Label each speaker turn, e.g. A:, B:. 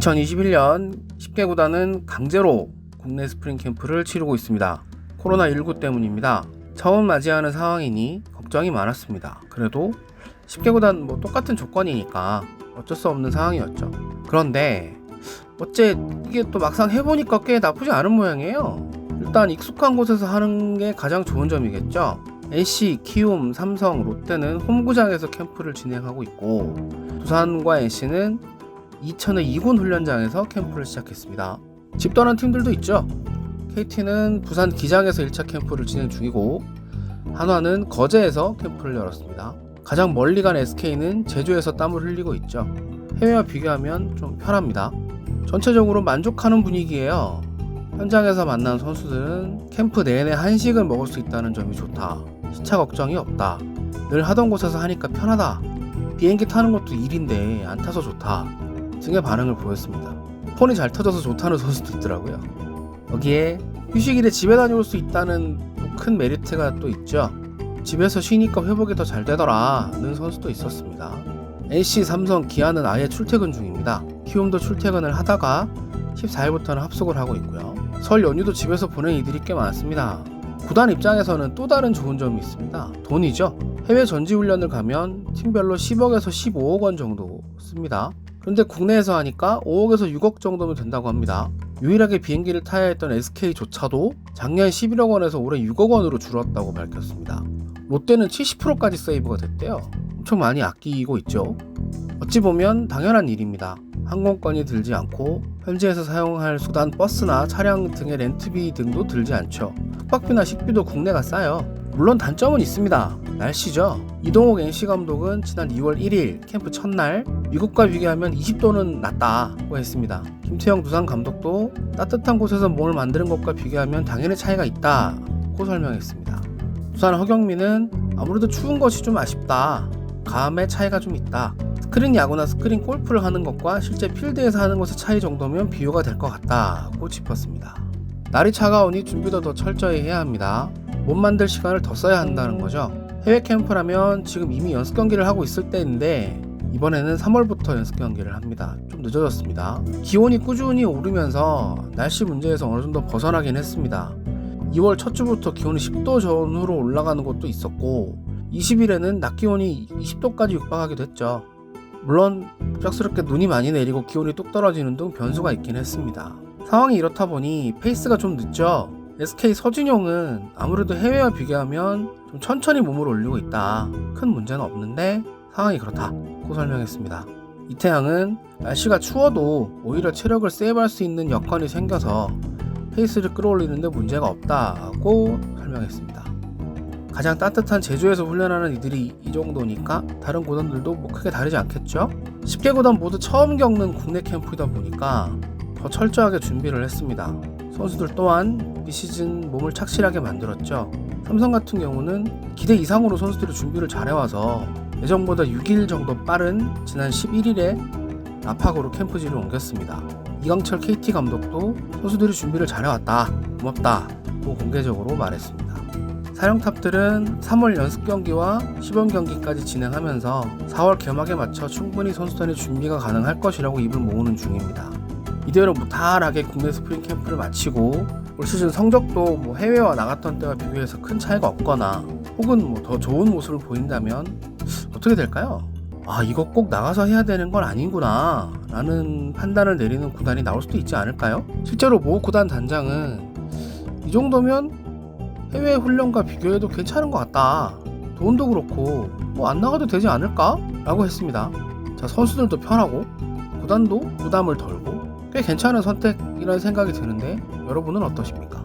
A: 2021년 10개 구단은 강제로 국내 스프링 캠프를 치르고 있습니다. 코로나19 때문입니다. 처음 맞이하는 상황이니 걱정이 많았습니다. 그래도 10개 구단 똑같은 조건이니까 어쩔 수 없는 상황이었죠. 그런데 어째 이게 또 막상 해보니까 꽤 나쁘지 않은 모양이에요. 일단 익숙한 곳에서 하는 게 가장 좋은 점이겠죠. NC, 키움, 삼성, 롯데는 홈구장에서 캠프를 진행하고 있고, 두산과 NC는 이천의 2군 훈련장에서 캠프를 시작했습니다. 집 떠난 팀들도 있죠. KT는 부산 기장에서 1차 캠프를 진행 중이고, 한화는 거제에서 캠프를 열었습니다. 가장 멀리 간 SK는 제주에서 땀을 흘리고 있죠. 해외와 비교하면 좀 편합니다. 전체적으로 만족하는 분위기예요. 현장에서 만난 선수들은 캠프 내내 한식을 먹을 수 있다는 점이 좋다. 시차 걱정이 없다. 늘 하던 곳에서 하니까 편하다. 비행기 타는 것도 일인데 안 타서 좋다. 등의 반응을 보였습니다. 폰이 잘 터져서 좋다는 선수도 있더라고요. 여기에 휴식일에 집에 다녀올 수 있다는 큰 메리트가 또 있죠. 집에서 쉬니까 회복이 더 잘 되더라는 선수도 있었습니다. NC, 삼성, 기아는 아예 출퇴근 중입니다. 키움도 출퇴근을 하다가 14일부터는 합숙을 하고 있고요. 설 연휴도 집에서 보낸 이들이 꽤 많습니다. 구단 입장에서는 또 다른 좋은 점이 있습니다. 돈이죠. 해외 전지훈련을 가면 팀별로 10억에서 15억 원 정도 씁니다. 그런데 국내에서 하니까 5억에서 6억 정도면 된다고 합니다. 유일하게 비행기를 타야 했던 SK조차도 작년 11억 원에서 올해 6억 원으로 줄었다고 밝혔습니다. 롯데는 70%까지 세이브가 됐대요. 엄청 많이 아끼고 있죠. 어찌 보면 당연한 일입니다. 항공권이 들지 않고 현지에서 사용할 수단 버스나 차량 등의 렌트비 등도 들지 않죠. 숙박비나 식비도 국내가 싸요. 물론 단점은 있습니다. 날씨죠. 이동욱 NC 감독은 지난 2월 1일 캠프 첫날 미국과 비교하면 20도는 낮다고 했습니다. 김태형 두산 감독도 따뜻한 곳에서 몸을 만드는 것과 비교하면 당연히 차이가 있다고 설명했습니다. 두산 허경민은 아무래도 추운 것이 좀 아쉽다. 감의 차이가 좀 있다. 스크린 야구나 스크린 골프를 하는 것과 실제 필드에서 하는 것의 차이 정도면 비교가 될 것 같다고 짚었습니다. 날이 차가우니 준비도 더 철저히 해야 합니다. 몸 만들 시간을 더 써야 한다는 거죠. 해외 캠프라면 지금 이미 연습 경기를 하고 있을 때인데 이번에는 3월부터 연습 경기를 합니다. 좀 늦어졌습니다. 기온이 꾸준히 오르면서 날씨 문제에서 어느 정도 벗어나긴 했습니다. 2월 첫 주부터 기온이 10도 전후로 올라가는 곳도 있었고 20일에는 낮 기온이 20도까지 육박하기도 했죠. 물론 갑작스럽게 눈이 많이 내리고 기온이 뚝 떨어지는 등 변수가 있긴 했습니다. 상황이 이렇다 보니 페이스가 좀 늦죠. SK 서진용은 아무래도 해외와 비교하면 좀 천천히 몸을 올리고 있다. 큰 문제는 없는데 상황이 그렇다고 설명했습니다. 이태양은 날씨가 추워도 오히려 체력을 세이브할 수 있는 여건이 생겨서 페이스를 끌어올리는데 문제가 없다고 설명했습니다. 가장 따뜻한 제주에서 훈련하는 이들이 이 정도니까 다른 구단들도 크게 다르지 않겠죠? 10개 구단 모두 처음 겪는 국내 캠프이다 보니까 더 철저하게 준비를 했습니다. 선수들 또한 비시즌 몸을 착실하게 만들었죠. 삼성 같은 경우는 기대 이상으로 선수들이 준비를 잘해와서 예정보다 6일 정도 빠른 지난 11일에 나팍으로 캠프지를 옮겼습니다. 이강철 KT 감독도 선수들이 준비를 잘해왔다, 고맙다고 공개적으로 말했습니다. 사령탑들은 3월 연습 경기와 시범 경기까지 진행하면서 4월 개막에 맞춰 충분히 선수단의 준비가 가능할 것이라고 입을 모으는 중입니다. 이대로 무탈하게 국내 스프링 캠프를 마치고 올 시즌 성적도 해외와 나갔던 때와 비교해서 큰 차이가 없거나 혹은 더 좋은 모습을 보인다면 어떻게 될까요? 이거 꼭 나가서 해야 되는 건 아니구나 라는 판단을 내리는 구단이 나올 수도 있지 않을까요? 실제로 모 구단 단장은 이 정도면 해외 훈련과 비교해도 괜찮은 것 같다. 돈도 그렇고 안 나가도 되지 않을까? 라고 했습니다. 자, 선수들도 편하고 구단도 부담을 덜고 꽤 괜찮은 선택이라는 생각이 드는데 여러분은 어떠십니까?